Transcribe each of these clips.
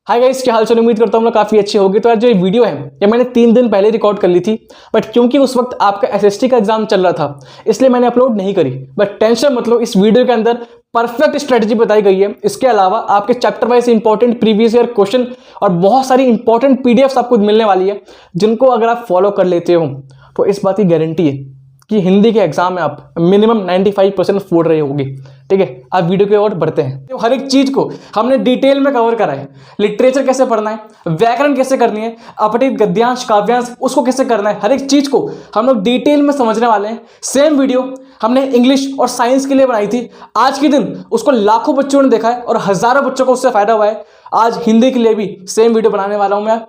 Hi guys, क्या हाल चाल। उम्मीद करता हूँ काफ़ी अच्छी होगी। तो आज जो ये वीडियो है ये मैंने 3 दिन पहले रिकॉर्ड कर ली थी, बट क्योंकि उस वक्त आपका एसएसटी का एग्जाम चल रहा था इसलिए मैंने अपलोड नहीं करी। बट टेंशन मतलब, इस वीडियो के अंदर परफेक्ट स्ट्रेटजी बताई गई है। इसके अलावा आपके chapter wise important previous year question और बहुत सारी इंपॉर्टेंट पीडीएफ्स आपको मिलने वाली है, जिनको अगर आप फॉलो कर लेते हो तो इस बात की गारंटी है कि हिंदी के एग्जाम में आप मिनिमम 95% फोड़ रहे होगी। ठीक है, आप वीडियो की ओर बढ़ते हैं। तो हर एक चीज को हमने डिटेल में कवर करा है। लिटरेचर कैसे पढ़ना है, व्याकरण कैसे करनी है, अपठित गद्यांश काव्यांश उसको कैसे करना है, हर एक चीज को हम लोग डिटेल में समझने वाले हैं। सेम वीडियो हमने इंग्लिश और साइंस के लिए बनाई थी। आज के दिन उसको लाखों बच्चों ने देखा है और हजारों बच्चों को उससे फायदा हुआ है। आज हिंदी के लिए भी सेम वीडियो बनाने वाला हूं मैं।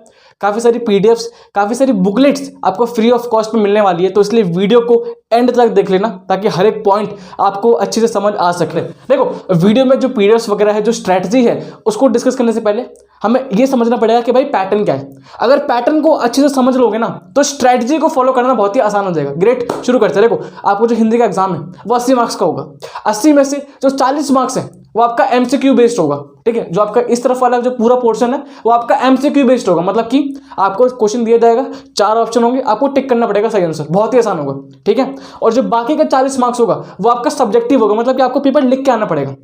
काफ़ी सारी पीडीएफ्स, काफ़ी सारी बुकलेट्स आपको फ्री ऑफ कॉस्ट में मिलने वाली है, तो इसलिए वीडियो को एंड तक देख लेना ताकि हर एक पॉइंट आपको अच्छे से समझ आ सके। देखो, वीडियो में जो पीडीएफ्स वगैरह है, जो स्ट्रैटेजी है, उसको डिस्कस करने से पहले हमें ये समझना पड़ेगा कि भाई पैटर्न क्या है। अगर पैटर्न को अच्छे से समझ लोगे ना तो स्ट्रैटेजी को फॉलो करना बहुत ही आसान हो जाएगा। ग्रेट, शुरू करते हैं। देखो, आपको जो हिंदी का एग्जाम है वो 80 मार्क्स का होगा। 80 में से जो 40 मार्क्स है वो आपका एमसीक्यू बेस्ड होगा। ठीक है, जो आपका इस तरफ वाला जो पूरा पोर्शन है वो आपका एमसीक्यू बेस्ड होगा। मतलब कि आपको क्वेश्चन दिया जाएगा, 4 ऑप्शन होंगे, आपको टिक करना पड़ेगा सही आंसर। बहुत ही आसान होगा। ठीक है, और जो बाकी का 40 मार्क्स होगा वो आपका सब्जेक्टिव होगा, मतलब कि आपको पेपर लिख के आना पड़ेगा।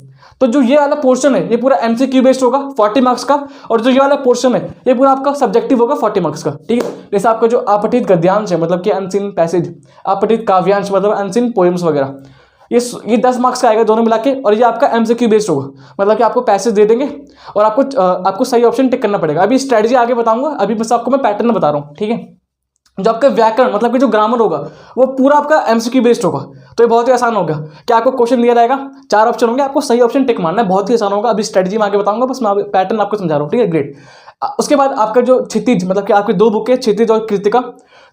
तो जो ये वाला पोर्शन है ये पूरा एमसीक्यू बेस्ड होगा 40 मार्क्स का, और जो ये वाला पोर्शन है ये पूरा आपका सब्जेक्टिव होगा 40 मार्क्स का। ठीक है, जैसे आपका जो अपठित गद्यांश है, मतलब कि अनसीन पैसेज, अपठित काव्यांश मतलब अनसीन पोएम्स वगैरह, ये 10 मार्क्स का आएगा दोनों मिला के, और ये आपका एमसीक्यू बेस्ड होगा। मतलब कि आपको पैसेज दे देंगे और आपको सही ऑप्शन टिक करना पड़ेगा। अभी स्ट्रेटजी आगे बताऊंगा, अभी बस आपको मैं पैटर्न बता रहा हूँ। ठीक है, जो आपका व्याकरण मतलब कि जो ग्रामर होगा वो पूरा आपका एमसीक्यू बेस्ड होगा। तो ये बहुत ही आसान होगा कि आपको क्वेश्चन दिया जाएगा, 4 ऑप्शन होंगे, आपको सही ऑप्शन टिक मारना है। बहुत ही आसान होगा। अभी स्ट्रेटजी में आगे बताऊंगा, बस मैं पैटर्न आपको समझा रहा हूँ। ठीक है, ग्रेट। उसके बाद आपका जो क्षितिज, मतलब कि आपकी 2 बुक है, क्षितिज और कृतिका।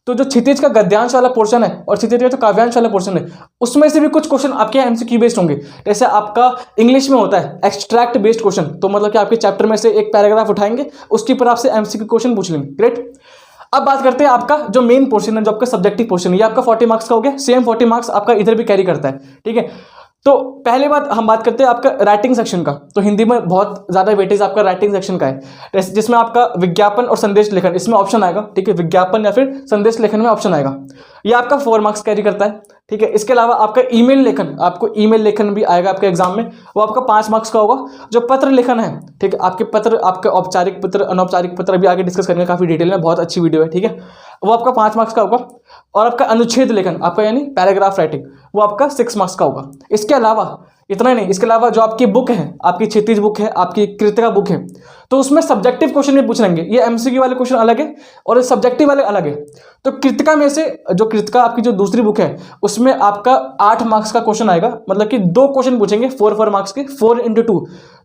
तो जो क्षितिज का गद्यांश वाला पोर्शन है और क्षितिज का जो काव्यांश वाला पोर्शन है, उसमें से भी कुछ क्वेश्चन आपके एमसीक्यू बेस्ड होंगे। जैसे आपका इंग्लिश में होता है एक्सट्रैक्ट बेस्ड क्वेश्चन, तो मतलब कि आपके चैप्टर में से एक पैराग्राफ उठाएंगे, उसके ऊपर आपसे एमसीक्यू क्वेश्चन पूछ लेंगे। ग्रेट। अब बात करते हैं आपका जो मेन पोर्शन है, जो आपका सब्जेक्टिव पोर्शन है, ये आपका 40 मार्क्स का हो गया। सेम 40 मार्क्स आपका इधर भी कैरी करता है। ठीक है, तो पहले बात हम बात करते हैं आपका राइटिंग सेक्शन का। तो हिंदी में बहुत ज्यादा वेटेज आपका राइटिंग सेक्शन का है, जिसमें आपका विज्ञापन और संदेश लेखन इसमें ऑप्शन आएगा। ठीक है, विज्ञापन या फिर संदेश लेखन में ऑप्शन आएगा। ये आपका 4 मार्क्स कैरी करता है। ठीक है, इसके अलावा आपका ईमेल लेखन, आपको ईमेल लेखन भी आएगा आपके एग्जाम में, वो आपका 5 मार्क्स का होगा। जो पत्र लेखन है, ठीक है, आपके पत्र, आपके औपचारिक पत्र, अनौपचारिक पत्र अभी आगे डिस्कस करेंगे काफी डिटेल में, बहुत अच्छी वीडियो है। ठीक है, वो आपका 5 मार्क्स का होगा। और आपका अनुच्छेद लेखन आपका यानी पैराग्राफ राइटिंग, वो आपका 6 मार्क्स का होगा। इसके अलावा इतना ही नहीं, इसके अलावा जो आपकी बुक है, आपकी क्षितिज बुक है, आपकी कृतिका बुक है, तो उसमें सब्जेक्टिव क्वेश्चन भी पूछ लेंगे। ये एमसीक्यू वाले क्वेश्चन अलग है और सब्जेक्टिव वाले अलग है। तो कृतिका में से जो कृतिका आपकी जो दूसरी बुक है उसमें आपका 8 मार्क्स का क्वेश्चन आएगा। मतलब कि 2 क्वेश्चन पूछेंगे 4 मार्क्स के, 4 into 2,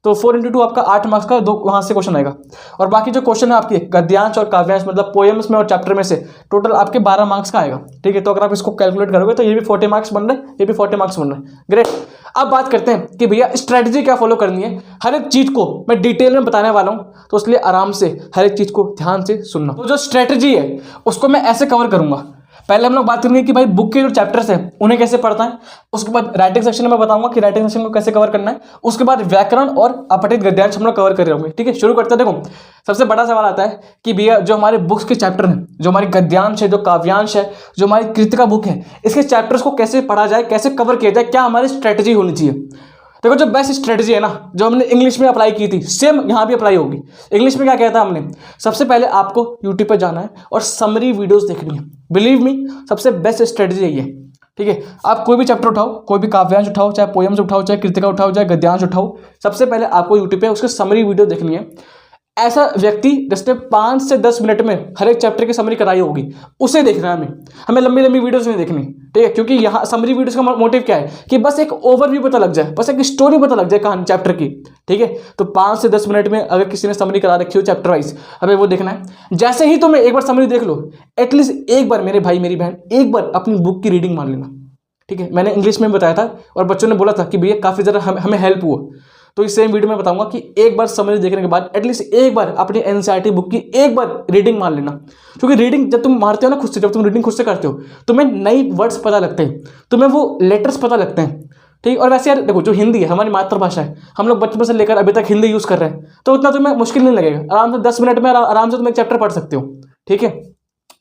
तो 4 into 2 आपका 8 मार्क्स का, 2 वहां से क्वेश्चन आएगा। और बाकी जो क्वेश्चन है आपके गद्यांश और काव्यांश मतलब पोएम्स में और चैप्टर में से टोटल आपके 12 मार्क्स का आएगा। ठीक है, तो अगर आप इसको कैलकुलेट करोगे तो ये भी 40 मार्क्स बन रहे हैं, ये भी 40 मार्क्स बन रहे हैं। ग्रेट। अब बात करते हैं कि भैया स्ट्रेटजी क्या फॉलो करनी है। हर एक चीज को मैं डिटेल में बताने वाला हूं, तो इसलिए आराम से हर एक चीज को ध्यान से सुनना। तो जो स्ट्रेटजी है उसको मैं ऐसे कवर करूंगा। पहले हम लोग बात करेंगे कि भाई बुक के जो चैप्टर्स हैं उन्हें कैसे पढ़ना है। उसके बाद राइटिंग सेक्शन में बताऊंगा कि राइटिंग सेक्शन को कैसे कवर करना है। उसके बाद व्याकरण और अपठित गद्यांश हम लोग कवर कर रहे होंगे। ठीक है, शुरू करते हैं। देखो, सबसे बड़ा सवाल आता है कि भैया जो हमारे बुक्स के चैप्टर हैं, जो हमारी गद्यांश है, जो काव्यांश है, जो हमारी कृतिका बुक है, इसके चैप्टर्स को कैसे पढ़ा जाए, कैसे कवर किया जाए, क्या हमारी स्ट्रेटजी होनी चाहिए। देखो, जो बेस्ट स्ट्रेटजी है ना, जो हमने इंग्लिश में अप्लाई की थी, सेम यहाँ भी अप्लाई होगी। इंग्लिश में क्या कहता है हमने, सबसे पहले आपको यूट्यूब पर जाना है और समरी वीडियोस देखनी है। बिलीव मी, सबसे बेस्ट स्ट्रेटजी है ये। ठीक है, आप कोई भी चैप्टर उठाओ, कोई भी काव्यांश उठाओ, चाहे पोएम्स उठाओ, चाहे कृतिका उठाओ, चाहे गद्यांश उठाओ, सबसे पहले आपको यूट्यूब पे उसके समरी वीडियो देखनी है। ऐसा व्यक्ति जिसने 5 से 10 मिनट में हर एक चैप्टर की समरी कराई होगी, उसे देखना है। हमें लंबी लंबी वीडियोस नहीं देखनी। ठीक है, क्योंकि यहाँ समरी वीडियोस का मोटिव क्या है कि बस एक ओवरव्यू पता लग जाए, बस एक स्टोरी पता लग जाए कहानी चैप्टर की। ठीक है, तो 5 से 10 मिनट में अगर किसी ने समरी करा रखी हो चैप्टर वाइज, हमें वो देखना है। जैसे ही तुम्हें एक बार समरी देख लो, एटलीस्ट एक बार मेरे भाई मेरी बहन, एक बार अपनी बुक की रीडिंग मान लेना। ठीक है, मैंने इंग्लिश में बताया था और बच्चों ने बोला था कि भैया काफी ज़्यादा हमें हेल्प हुआ। तो इस सेम वीडियो में बताऊंगा कि एक बार समरी देखने के बाद एटलीस्ट एक बार अपनी एनसीईआरटी बुक की एक बार रीडिंग मान लेना। क्योंकि रीडिंग जब तुम मारते हो ना खुद से, जब तुम रीडिंग खुद से करते हो, तुम्हें नई वर्ड्स पता लगते हैं, तुम्हें वो लेटर्स पता लगते हैं, ठीक। और वैसे यार देखो, जो हिंदी है हमारी मातृभाषा है, हम लोग बचपन से लेकर अभी तक हिंदी यूज़ कर रहे हैं, तो उतना तुम्हें मुश्किल नहीं लगेगा। आराम से 10 मिनट में आराम से तुम एक चैप्टर पढ़ सकते हो। ठीक है,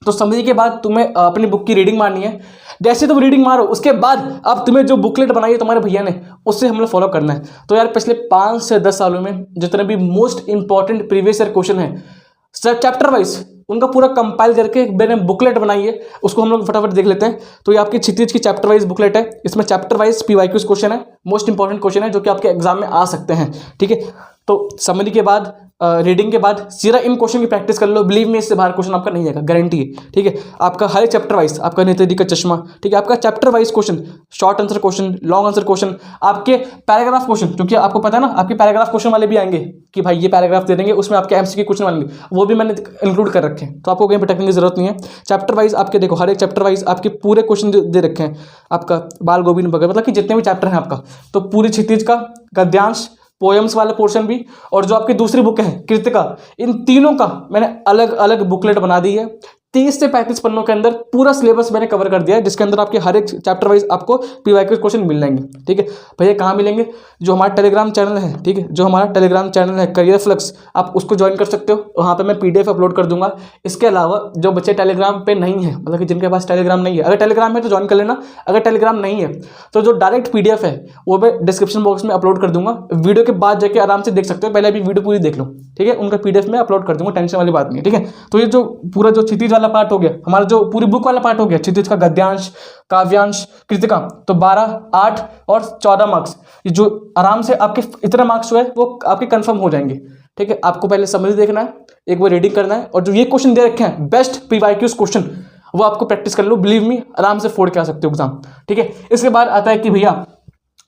तो समझने के बाद तुम्हें अपनी बुक की रीडिंग मारनी है। जैसे तुम रीडिंग मारो उसके बाद अब तुम्हें जो बुकलेट बनाई है तुम्हारे भैया ने, उससे हम लोग फॉलो करना है। तो यार पिछले 5 से 10 सालों में जितने भी most important previous year question है चैप्टर वाइज, उनका पूरा कंपाइल करके मैंने बुकलेट बनाई है, उसको हम लोग फटाफट देख लेते हैं। तो ये आपकी क्षितिज की चैप्टर वाइज बुकलेट है। इसमें चैप्टर वाइज पीवाईक्यूज क्वेश्चन है, मोस्ट इंपॉर्टेंट क्वेश्चन है जो कि आपके एग्जाम में आ सकते हैं। ठीक है, तो समरी के बाद रीडिंग के बाद सीधा इन क्वेश्चन की प्रैक्टिस कर लो। बिलीव में इससे बाहर क्वेश्चन आपका नहीं आएगा, गारंटी है। ठीक है, आपका हर चैप्टर वाइज, आपका नेताजी का चश्मा, ठीक है, आपका chapter wise question, short answer question, long answer question, आपके पैराग्राफ क्वेश्चन, क्योंकि आपको पता है ना आपके पैराग्राफ क्वेश्चन वाले भी आएंगे कि भाई ये पैराग्राफ दे देंगे, उसमें आपके एमसीक्यू क्वेश्चन वाले वो भी मैंने इंक्लूड कर रखे हैं, तो आपको कहीं भटकने की जरूरत नहीं है। चैप्टर वाइज आपके देखो, हर एक चैप्टर वाइज आपके पूरे क्वेश्चन दे रखे हैं। आपका बाल गोविंद वगैरह, मतलब कि जितने भी चैप्टर हैं आपका, तो पूरी क्षितिज का, गद्यांश, पोएम्स वाला पोर्शन भी, और जो आपकी दूसरी बुक है कृतिका, इन तीनों का मैंने अलग अलग बुकलेट बना दी है। 30 से 35 पन्नों के अंदर पूरा सिलेबस मैंने कवर कर दिया है, जिसके अंदर आपके हर एक चैप्टर वाइज आपको पीवाईक्यू क्वेश्चन मिल जाएंगे। ठीक है भैया, कहाँ मिलेंगे? जो हमारा टेलीग्राम चैनल है, ठीक है, जो हमारा टेलीग्राम चैनल है करियर फ्लक्स, आप उसको ज्वाइन कर सकते हो। वहाँ पे मैं पीडीएफ अपलोड कर दूंगा। इसके अलावा जो बच्चे टेलीग्राम पे नहीं है, मतलब कि जिनके पास टेलीग्राम नहीं है, अगर टेलीग्राम है तो ज्वाइन कर लेना, अगर टेलीग्राम नहीं है तो जो डायरेक्ट पीडीएफ है वो मैं डिस्क्रिप्शन बॉक्स में अपलोड कर दूंगा। वीडियो के बाद जाके आराम से देख सकते हो, पहले अभी वीडियो पूरी देख लो। ठीक है, उनका पीडीएफ में अपलोड कर दूंगा, टेंशन वाली बात नहीं है। ठीक है, तो ये जो पूरा जो क्षितिज वाला पार्ट हो गया, हमारा जो पूरी बुक वाला पार्ट हो गया, क्षितिज का गद्यांश, काव्यांश, कृतिका, तो 12, 8 और 14 मार्क्स, ये जो आराम से आपके इतने मार्क्स जो है वो आपके कंफर्म हो जाएंगे। ठीक है, आपको पहले समरी देखना है, एक बार रीडिंग करना है, और जो ये क्वेश्चन दे रखे हैं बेस्ट पीवाईक्यूज क्वेश्चन, वो आपको प्रैक्टिस कर लो। बिलीव मी, आराम से फोड़ के आ सकते हो एग्जाम। ठीक है, इसके बाद आता है कि भैया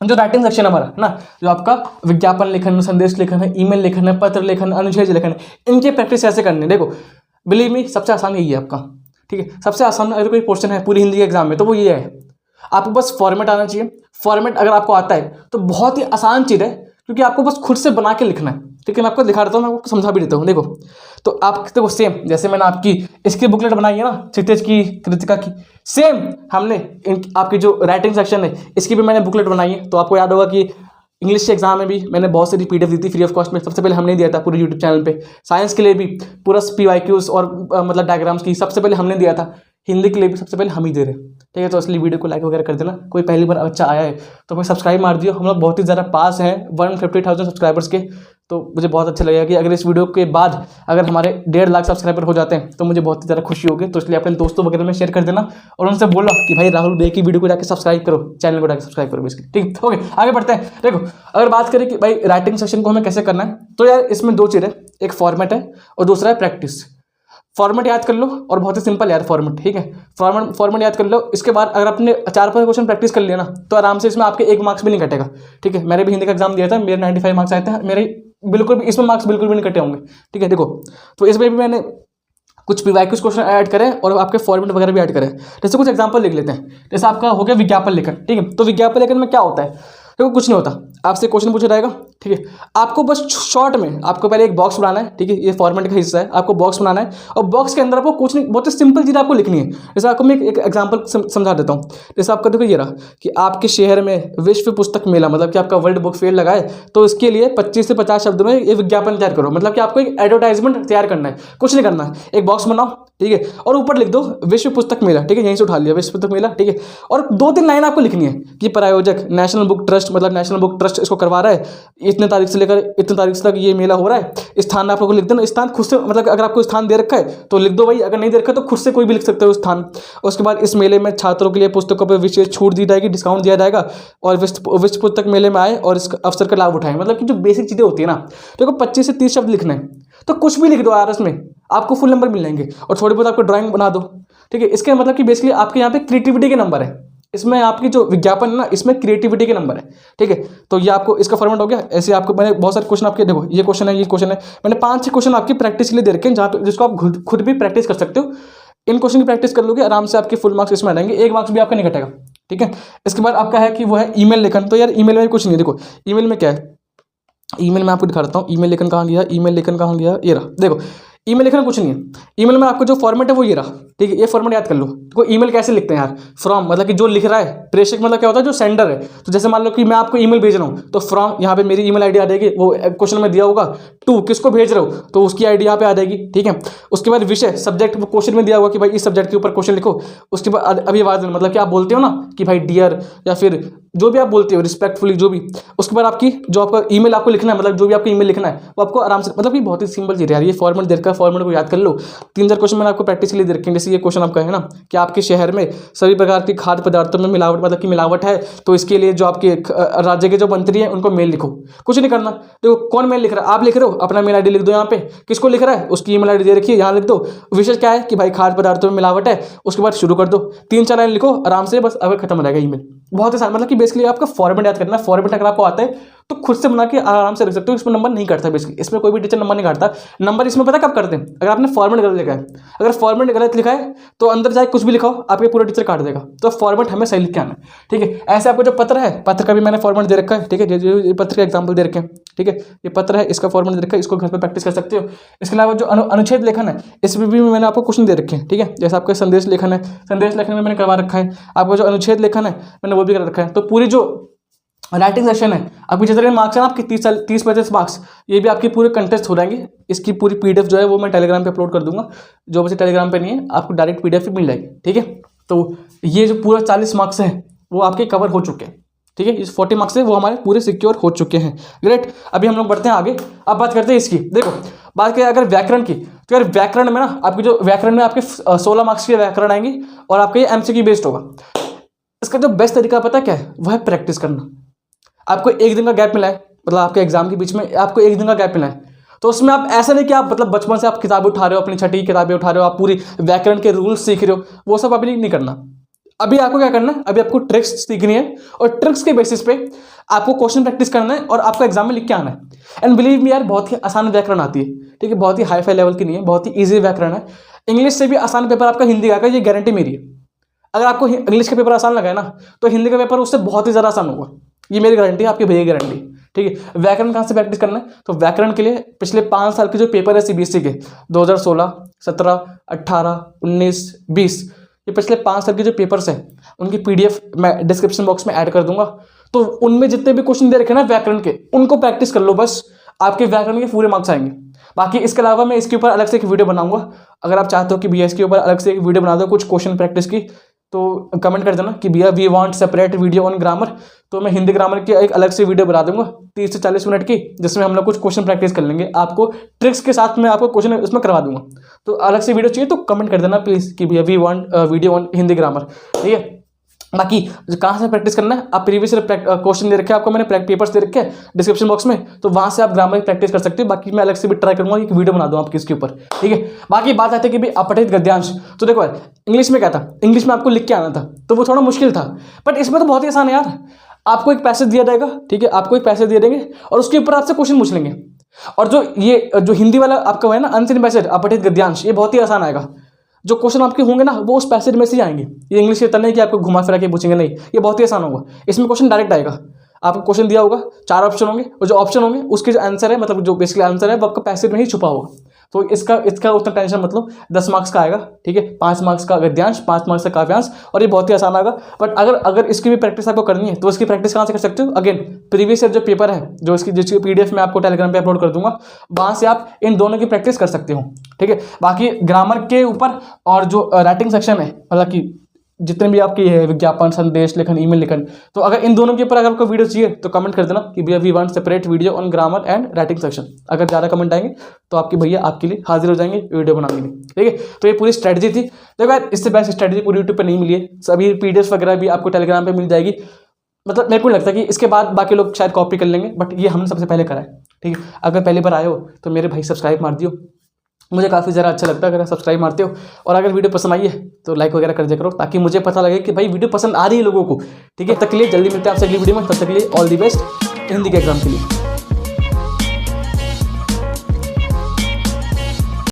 जो राइटिंग सेक्शन हमारा ना, जो आपका विज्ञापन लेखन, संदेश लेखन है, ईमेल लेखन है, पत्र लेखन, अनुच्छेद लेखन है, इनके प्रैक्टिस ऐसे करनी है। देखो बिलीव मी, सबसे आसान यही है आपका। ठीक है, सबसे आसान अगर कोई क्वेश्चन है पूरी हिंदी के एग्जाम में तो वो ये है, आपको बस फॉर्मेट आना चाहिए। फॉर्मेट अगर आपको आता है तो बहुत ही आसान चीज़ है, क्योंकि आपको बस खुद से बना के लिखना है। ठीक है, मैं आपको दिखा देता हूँ, मैं आपको समझा भी देता हूँ। देखो, तो आप देखो सेम जैसे मैंने आपकी इसकी बुकलेट बनाई है ना, क्षितिज की, कृतिका की, सेम हमने आपकी जो राइटिंग सेक्शन है इसकी भी मैंने बुकलेट बनाई है। तो आपको याद होगा कि इंग्लिश के एग्जाम में भी मैंने बहुत सारी पीडीएफ दी थी फ्री ऑफ कॉस्ट में, सबसे पहले हमने दिया था पूरे यूट्यूब चैनल पे। साइंस के लिए भी पूरा पीवाईक्यूज और मतलब डायग्राम्स की सबसे पहले हमने दिया था। हिंदी के लिए भी सबसे पहले हम ही दे रहे हैं। ठीक है, तो इसलिए वीडियो को लाइक वगैरह कर देना। कोई पहली बार बच्चा आया है तो मैं सब्सक्राइब मार दियो। हम लोग बहुत ही ज़्यादा पास हैं 150,000 सब्सक्राइबर के, तो मुझे बहुत अच्छा लगेगा कि अगर इस वीडियो के बाद अगर हमारे 1.5 लाख सब्सक्राइबर हो जाते हैं तो मुझे बहुत ही ज़्यादा खुशी होगी। तो इसलिए अपने दोस्तों वगैरह में शेयर कर देना और उनसे बोलो कि भाई राहुल भैया की वीडियो को जाकर सब्सक्राइब करो, चैनल को जाकर सब्सक्राइब करो बेसिकली। ठीक है, ओके, आगे बढ़ते हैं। देखो, अगर बात करें कि भाई राइटिंग सेक्शन को हमें कैसे करना है, तो यार इसमें 2 चीज़ है, एक फॉर्मेट है और दूसरा है प्रैक्टिस। फॉर्मेट याद कर लो, और बहुत ही सिंपल यार फॉर्मेट। ठीक है, फॉर्मेट याद कर लो। इसके बाद अगर आपने 4-5 क्वेश्चन प्रैक्टिस कर लिया ना, तो आराम से इसमें आपके 1 मार्क्स भी नहीं कटेगा। ठीक है, मैंने भी हिंदी का एग्जाम दिया था, मेरे 95 मार्क्स आए थे, मेरे बिल्कुल भी इसमें मार्क्स बिल्कुल भी नहीं कटे होंगे। ठीक है, देखो, तो इसमें भी मैंने कुछ पीवाईक्यूज क्वेश्चन ऐड करें और आपके फॉर्मेट वगैरह भी ऐड करें। जैसे कुछ एग्जांपल लिख लेते हैं। जैसे आपका हो गया विज्ञापन लेखन। ठीक है, तो विज्ञापन लेखन में क्या होता है? देखो, कुछ नहीं होता, आपसे क्वेश्चन पूछा जाएगा। ठीक है, आपको बस शॉर्ट में आपको पहले एक बॉक्स बनाना है। ठीक है, ये फॉर्मेट का हिस्सा है, आपको बॉक्स बनाना है और बॉक्स के अंदर आपको कुछ नहीं, बहुत ही सिंपल चीज़ आपको लिखनी है। जैसे आपको मैं एक एग्जांपल समझा देता हूँ। जैसे आपका देखो ये रहा कि आपके शहर में विश्व पुस्तक मेला, मतलब कि आपका वर्ल्ड बुक फेयर लगाए, तो इसके लिए 25 से 50 शब्द में ये विज्ञापन तैयार करो। मतलब कि आपको एक एडवर्टाइजमेंट तैयार करना है, कुछ नहीं करना है, एक बॉक्स बनाओ। ठीक है, और ऊपर लिख दो विश्व पुस्तक मेला। ठीक है, यहीं से उठा लिया विश्व पुस्तक मेला। ठीक है, और 2-3 लाइन आपको लिखनी है कि प्रायोजक नेशनल बुक ट्रस्ट, मतलब नेशनल बुक ट्रस्ट इसको करवा रहा है, इतने तारीख से लेकर इतने तारीख तक ये मेला हो रहा है। स्थान आप लोग लिख देना, स्थान खुद से, मतलब अगर आपको स्थान दे रखा है तो लिख दो भाई, अगर नहीं दे रखा है तो खुद से कोई भी लिख सकते हो स्थान। उसके बाद इस मेले में छात्रों के लिए पुस्तकों पर विशेष छूट दी जाएगी, डिस्काउंट दिया जाएगा, और विश्व पुस्तक मेले में आए और इस अवसर का लाभ उठाएं। मतलब कि जो बेसिक चीज़ें होती है ना, तो 25 से 30 शब्द लिखना है, तो कुछ भी लिख दो यार, इसमें आपको फुल नंबर मिल जाएंगे। और थोड़ी बहुत आपको ड्राइंग बना दो। ठीक है, इसके मतलब कि बेसिकली आपके यहाँ पे क्रिएटिविटी के नंबर है। इसमें आपकी जो विज्ञापन है ना, इसमें क्रिएटिविटी के नंबर है। ठीक है, तो ये आपको इसका फॉर्मेट हो गया। ऐसे आपको मैंने बहुत सारे क्वेश्चन आपके, देखो ये क्वेश्चन है, ये क्वेश्चन है, मैंने 5-6 क्वेश्चन आपकी प्रैक्टिस के लिए दे रखे हैं, जहाँ पे जिसको आप खुद भी प्रैक्टिस कर सकते हो। इन क्वेश्चन की प्रैक्टिस कर लोगे, आराम से आपके फुल मार्क्स इसमें आ जाएंगे, 1 मार्क्स भी आपका नहीं घटेगा। ठीक है, इसके बाद आपका है कि वो है ईमेल लेखन। तो यार ईमेल में कुछ नहीं है। देखो ईमेल में क्या है, ईमेल में आपको दिखा देता हूँ। ईमेल लेखन कहाँ गया, ईमेल लेखन कहाँ गया, ये रहा। देखो, ईमेल लिखना कुछ नहीं है। ईमेल में आपको जो फॉर्मेट है वो ये रहा, ठीक है, ये फॉर्मेट याद कर लो। तो ईमेल कैसे लिखते हैं यार, फ्रॉम मतलब कि जो लिख रहा है, प्रेषक मतलब क्या होता है, जो सेंडर है। तो जैसे मान लो कि मैं आपको ईमेल भेज रहा हूँ, तो फ्रॉम यहाँ पे मेरी ईमेल आईडी आ जाएगी, वो क्वेश्चन में दिया होगा, टू किसको भेज रहे हो तो उसकी आईडी यहाँ पे आ जाएगी, ठीक है। उसके बाद विषय, सब्जेक्ट, वो क्वेश्चन में दिया होगा कि भाई इस सब्जेक्ट के ऊपर क्वेश्चन लिखो। उसके बाद अभिवादन मतलब कि आप बोलते हो ना कि भाई डियर, या फिर जो भी आप बोलते हो रिस्पेक्टफुली जो भी। उसके बाद आपकी जो आपका ईमेल आपको लिखना है, मतलब जो भी आपको ईमेल लिखना है वो आपको आराम से, मतलब कि बहुत ही सिंपल चीज़ है यार, ये फॉर्मेट दे रखा है, फॉर्मेट को याद कर लो। 3-4 क्वेश्चन मैंने आपको प्रैक्टिस के लिए दे रखे हैं। जैसे ये क्वेश्चन आपका है ना कि आपके शहर में सभी प्रकार के खाद्य पदार्थों में मिलावट, मतलब कि मिलावट है, तो इसके लिए जो आपके राज्य के जो मंत्री हैं उनको मेल लिखो। कुछ नहीं करना, देखो कौन मेल लिख रहा है, आप लिख रहे हो, अपना मेल आईडी लिख दो यहाँ पे, किसको लिख रहा है उसकी ईमेल आईडी दे रखी है, यहाँ लिख दो। विषय क्या है कि भाई खाद्य पदार्थों में मिलावट है, उसके बाद शुरू कर दो, 3-4 लाइन लिखो आराम से, बस अब खत्म हो जाएगा ईमेल। बहुत आसान, मतलब कि बेसिकली आपका फॉर्मेट याद करना है। फॉर्मेट अगर आपको आता है तो खुद से बना के आराम से रख सकते हो, इसमें नंबर नहीं काटता बेसिकली, इसमें कोई भी टीचर नंबर नहीं काटता। नंबर इसमें पता कब करते हैं, अगर आपने फॉर्मेट गलत लिखा है। अगर फॉर्मेट गलत लिखा है तो अंदर जाए कुछ भी लिखा हो, आपके पूरा टीचर काट देगा। तो फॉर्मेट हमें सही लिख के आना है, ठीक है। ऐसे आपको जो पत्र है, पत्र का भी मैंने फॉर्मेट दे रखा है, ठीक है, जो पत्र का एग्जाम्पल दे रखे हैं, ठीक है, ये पत्र है, इसका फॉर्मेट दे रखा है, इसको घर पर प्रैक्टिस कर सकते हो। इसके अलावा जो अनुच्छेद लेखन है, इसमें भी मैंने आपको क्वेश्चन दे रखे हैं, ठीक है। जैसे आपका संदेश लेखन है, संदेश लेखन में मैंने करवा रखा है। आपका जो अनुच्छेद लेखन है मैंने वो भी कर रखा है। तो पूरी जो राइटिंग सेशन है, आपकी जितने मार्क्स हैं आपके 30-35 मार्क्स, ये भी आपके पूरे कंटेस्ट हो जाएंगे। इसकी पूरी पीडीएफ जो है वो मैं टेलीग्राम पे अपलोड कर दूंगा। जो बच्चे टेलीग्राम पे नहीं है आपको डायरेक्ट पीडीएफ मिल जाएगी, ठीक है। तो ये जो पूरा 40 मार्क्स हैं वो आपके कवर हो चुके हैं, ठीक है। इस 40 मार्क्स से वो हमारे पूरे सिक्योर हो चुके हैं। ग्रेट, अभी हम लोग बढ़ते हैं आगे। अब बात करते हैं इसकी, देखो बात करें अगर व्याकरण की, तो यार व्याकरण में ना आपकी जो व्याकरण में आपके 16 मार्क्स के व्याकरण आएंगे और आपका ये एमसीक्यू बेस्ड होगा। इसका जो बेस्ट तरीका पता क्या है, वह है प्रैक्टिस करना। आपको 1 दिन का गैप मिला है, मतलब आपके एग्जाम के बीच में आपको 1 दिन का गैप मिला है, तो उसमें आप ऐसा नहीं कि आप मतलब बचपन से आप किताबें उठा रहे हो, अपनी छठी किताबें उठा रहे हो, आप पूरी व्याकरण के रूल्स सीख रहे हो, वो सब अभी नहीं करना। अभी आपको क्या करना है, अभी आपको ट्रिक्स सीखनी है और ट्रिक्स के बेसिस पे आपको क्वेश्चन प्रैक्टिस करना है और आपको एग्जाम में लिख के आना है। एंड बिलीव मी यार, बहुत ही आसान व्याकरण आती है, ठीक है, बहुत ही हाई फाई लेवल की नहीं है, बहुत ही ईजी व्याकरण है। इंग्लिश से भी आसान पेपर आपका हिंदी का, ये गारंटी मेरी है। अगर आपको इंग्लिश का पेपर आसान लगा है ना, तो हिंदी का पेपर उससे बहुत ही ज़्यादा आसान होगा, ये मेरी गारंटी है, आपकी भैया की गारंटी, ठीक है। व्याकरण कहाँ से प्रैक्टिस करना है, तो व्याकरण के लिए पिछले 5 साल के जो पेपर है सीबीएसई के 2016, 17, 18, 19, 20, ये पिछले 5 साल के जो पेपर्स हैं उनकी पीडीएफ मैं डिस्क्रिप्शन बॉक्स में ऐड कर दूंगा। तो उनमें जितने भी क्वेश्चन दे रखे ना व्याकरण के, उनको प्रैक्टिस कर लो, बस आपके व्याकरण के पूरे मार्क्स आएंगे। बाकी इसके अलावा मैं इसके ऊपर अलग से एक वीडियो बनाऊंगा। अगर आप चाहते हो कि भैया इसके ऊपर अलग से एक वीडियो बना दो कुछ क्वेश्चन प्रैक्टिस की, तो कमेंट कर देना कि भैया we want separate video on grammar. तो मैं हिंदी ग्रामर की एक अलग से वीडियो बना दूंगा 30 से 40 मिनट की, जिसमें हम लोग कुछ क्वेश्चन प्रैक्टिस कर लेंगे। आपको ट्रिक्स के साथ मैं आपको क्वेश्चन इसमें करवा दूंगा। तो अलग से वीडियो चाहिए तो कमेंट कर देना प्लीज़ कि भैया we want video on Hindi grammar, ठीक है। बाकी कहाँ से प्रैक्टिस करना है, आप प्रीवियस क्वेश्चन दे रखे हैं आपको, मैंने पेपर्स दे रखे हैं डिस्क्रिप्शन बॉक्स में, तो वहाँ से आप ग्रामर की प्रैक्टिस कर सकते हो। बाकी मैं अलग से भी ट्राई करूँगा एक वीडियो बना दूँ आपकी इसके ऊपर, ठीक है। बाकी बात आती है कि भाई अपठित गद्यांश, तो देखो यार इंग्लिश में क्या था, इंग्लिश में आपको लिख के आना था, तो वो थोड़ा मुश्किल था, बट इसमें तो बहुत ही आसान है यार। आपको एक पैसेज दिया जाएगा, ठीक है, आपको एक पैसेज दे देंगे और उसके ऊपर आपसे क्वेश्चन पूछ लेंगे। और जो हिंदी वाला आपका है ना अनसीन पैसेज अपठित गद्यांश, ये बहुत ही आसान आएगा। जो क्वेश्चन आपके होंगे ना वो उस पैसेज में से ही आएंगे। ये इंग्लिश के तरह नहीं कि आपको घुमा फिरा के पूछेंगे, नहीं, ये बहुत ही आसान होगा। इसमें क्वेश्चन डायरेक्ट आएगा, आपको क्वेश्चन दिया होगा, 4 ऑप्शन होंगे और जो ऑप्शन होंगे उसके जो आंसर है, मतलब जो बेसिकली आंसर है वो आपका पैसेज में ही छुपा होगा। तो इसका उतना टेंशन मतलब 10 मार्क्स का आएगा, ठीक है, 5 मार्क्स का गद्यांश, 5 मार्क्स का काव्यांश, और ये बहुत ही आसान आएगा। बट अगर इसकी भी प्रैक्टिस आपको करनी है तो इसकी प्रैक्टिस कहाँ से कर सकते हो, अगेन प्रीवियस ईयर जो पेपर है, जो जिसकी पीडीएफ मैं आपको टेलीग्राम पे अपलोड कर दूंगा, वहाँ से आप इन दोनों की प्रैक्टिस कर सकते हो, ठीक है। बाकी ग्रामर के ऊपर और जो राइटिंग सेक्शन है, मतलब कि जितने भी आपकी है विज्ञापन, संदेश लेखन, ईमेल लेखन, तो अगर इन दोनों के ऊपर अगर आपको वीडियो चाहिए तो कमेंट कर देना कि भैया we want separate video on grammar and writing section. अगर ज़्यादा कमेंट आएंगे तो आपकी भैया आपके लिए हाजिर हो जाएंगे वीडियो बनाने के लिए, ठीक है। तो ये पूरी स्ट्रेटजी थी। देखो यार इससे बेस्ट स्ट्रेटजी पूरी यूट्यूब पर नहीं मिली है, सभी पीडीएफ वगैरह भी आपको टेलीग्राम पर मिल जाएगी। मतलब मेरे को लगता है कि इसके बाद बाकी लोग शायद कॉपी कर लेंगे, बट ये हमने सबसे पहले करा है, ठीक है। अगर पहली बार आए हो तो मेरे भाई सब्सक्राइब मार दियो, मुझे काफ़ी ज़्यादा अच्छा लगता है अगर आप सब्सक्राइब मारते हो। और अगर वीडियो पसंद आई है तो लाइक वगैरह कर दिया करो, ताकि मुझे पता लगे कि भाई वीडियो पसंद आ रही है लोगों को, ठीक है। तब तक के लिए जल्दी मिलते हैं आपसे अगली वीडियो में, तब तक के लिए ऑल दी बेस्ट हिंदी के एग्जाम के लिए।